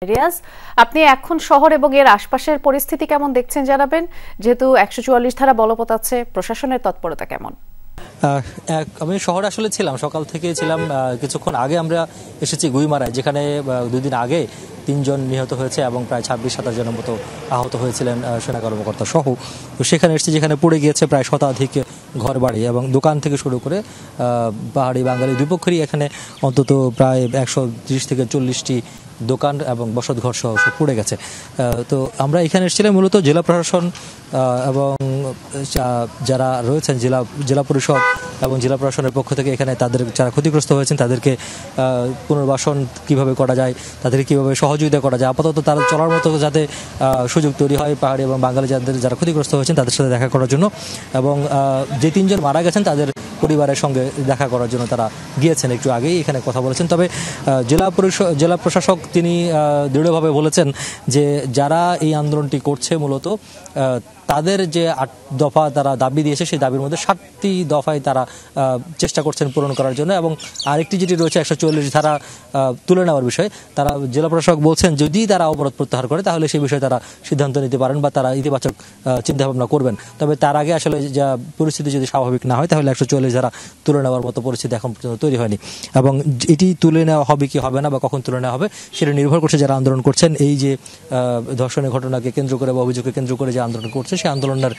রিয়াজ, আপনি এখন শহর এবং এর আশপাশের পরিস্থিতি কেমন দেখছেন জানাবেন, যেহেতু ১৪৪ ধারা বলবৎ আছে, প্রশাসনের তৎপরতা কেমন? আমি শহরে আসলে ছিলাম, সকাল থেকে ছিলাম। কিছুক্ষণ আগে আমরা এসেছি গুইমারায়, যেখানে 2 দিন আগে 3 জন নিহত হয়েছে এবং প্রায় 26-27 জনের মতো আহত হয়েছিলেন সেনা কর্মকর্তা সহ। তো সেখানে এসেছি, যেখানে পড়ে গিয়েছে প্রায় শতাধিক ঘর বাড়ি এবং দোকান থেকে শুরু করে পাহাড়ি বাঙালি দুই পক্ষেরই এখানে অন্তত প্রায় 130 থেকে 40টি দোকান এবং বসতঘর সহ পড়ে গেছে। তো আমরা এখানে এসেছিলাম মূলত জেলা প্রশাসন এবং যারা রয়েছেন জেলা পরিষদ এবং জেলা প্রশাসনের পক্ষ থেকে এখানে তাদের যারা ক্ষতিগ্রস্ত হয়েছেন তাদেরকে পুনর্বাসন কিভাবে করা যায়, তাদেরকে কিভাবে সহযোগিতা করা যায়, আপাতত তারা চলার মতো যাতে সুযোগ তৈরি হয় পাহাড়ি এবং বাঙালি যারা ক্ষতিগ্রস্ত হয়েছেন তাদের সাথে দেখা করার জন্য, এবং যে 3 জন মারা গেছেন তাদের পরিবারের সঙ্গে দেখা করার জন্য তারা গিয়েছেন। একটু আগেই এখানে কথা বলেছেন। তবে জেলা প্রশাসক তিনি দৃঢ়ভাবে বলেছেন যে যারা এই আন্দোলনটি করছে মূলত তাদের যে 8 দফা তারা দাবি দিয়েছে, সেই দাবির মধ্যে 7টি দফায় তারা চেষ্টা করছেন পূরণ করার জন্য, এবং আরেকটি যেটি রয়েছে 144 ধারা তুলে নেওয়ার বিষয়, তারা জেলা প্রশাসক বলছেন যদি তারা অবরোধ প্রত্যাহার করে তাহলে সেই বিষয়ে তারা সিদ্ধান্ত নিতে পারেন বা তারা ইতিবাচক চিন্তাভাবনা করবেন। তবে তার আগে আসলে যা পরিস্থিতি যদি স্বাভাবিক না হয় তাহলে 144 ধারা তুলে নেওয়ার মতো পরিস্থিতি এখন পর্যন্ত তৈরি হয়নি, এবং এটি তুলে নেওয়া হবে কি হবে না বা কখন তুলে নেওয়া হবে সেটা নির্ভর করছে যারা আন্দোলন করছেন। এই যে ধর্ষণের ঘটনাকে কেন্দ্র করে বা অভিযোগকে কেন্দ্র করে যে আন্দোলন করছে সেই আন্দোলনের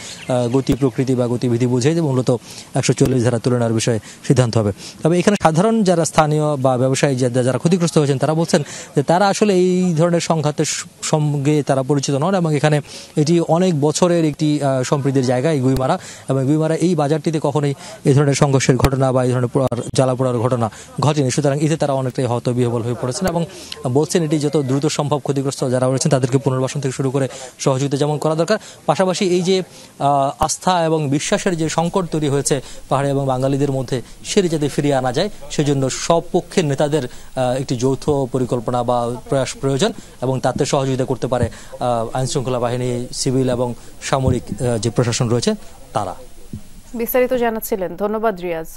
গতি প্রকৃতি বা গতিবিধি বুঝে মূলত 144 ধারা তুলে নেওয়ার বিষয়ে সিদ্ধান্ত হবে। তবে এখানে সাধারণ যারা স্থানীয় বা ব্যবসায়ী যারা ক্ষতিগ্রস্ত হয়েছেন তারা বলছেন যে তারা আসলে এই ধরনের সংঘাতের সঙ্গে তারা পরিচিত নন, এবং এখানে এটি অনেক বছরের একটি সম্প্রীতির জায়গা এই গুইমারা, এবং গুইমারা এই বাজারটিতে কখনোই এই ধরনের সংঘর্ষের ঘটনা বা এই ধরনের জ্বালাপোড়ার ঘটনা ঘটেনি। সুতরাং এতে তারা অনেকটাই হতবিহ্বল হয়ে পড়েছেন এবং বলছেন এটি যত দ্রুত সম্ভব ক্ষতিগ্রস্ত যারা রয়েছেন তাদেরকে পুনর্বাসন থেকে শুরু করে সহযোগিতা যেমন করা দরকার, পাশাপাশি এই যে আস্থা এবং বিশ্বাসের যে সংকট তৈরি হয়েছে পাহাড়ি এবং বাঙালিদের মধ্যে সেটি যাতে ফিরিয়ে আনা যায় সেজন্য সব পক্ষের নেতাদের একটি যৌথ পরিকল্পনা বা প্রয়াস প্রয়োজন, এবং তাতে সহযোগিতা করতে পারে আইনশৃঙ্খলা বাহিনী, সিভিল এবং সামরিক যে প্রশাসন রয়েছে তারা। বিস্তারিত জানাচ্ছিলেন, ধন্যবাদ রিয়াজ।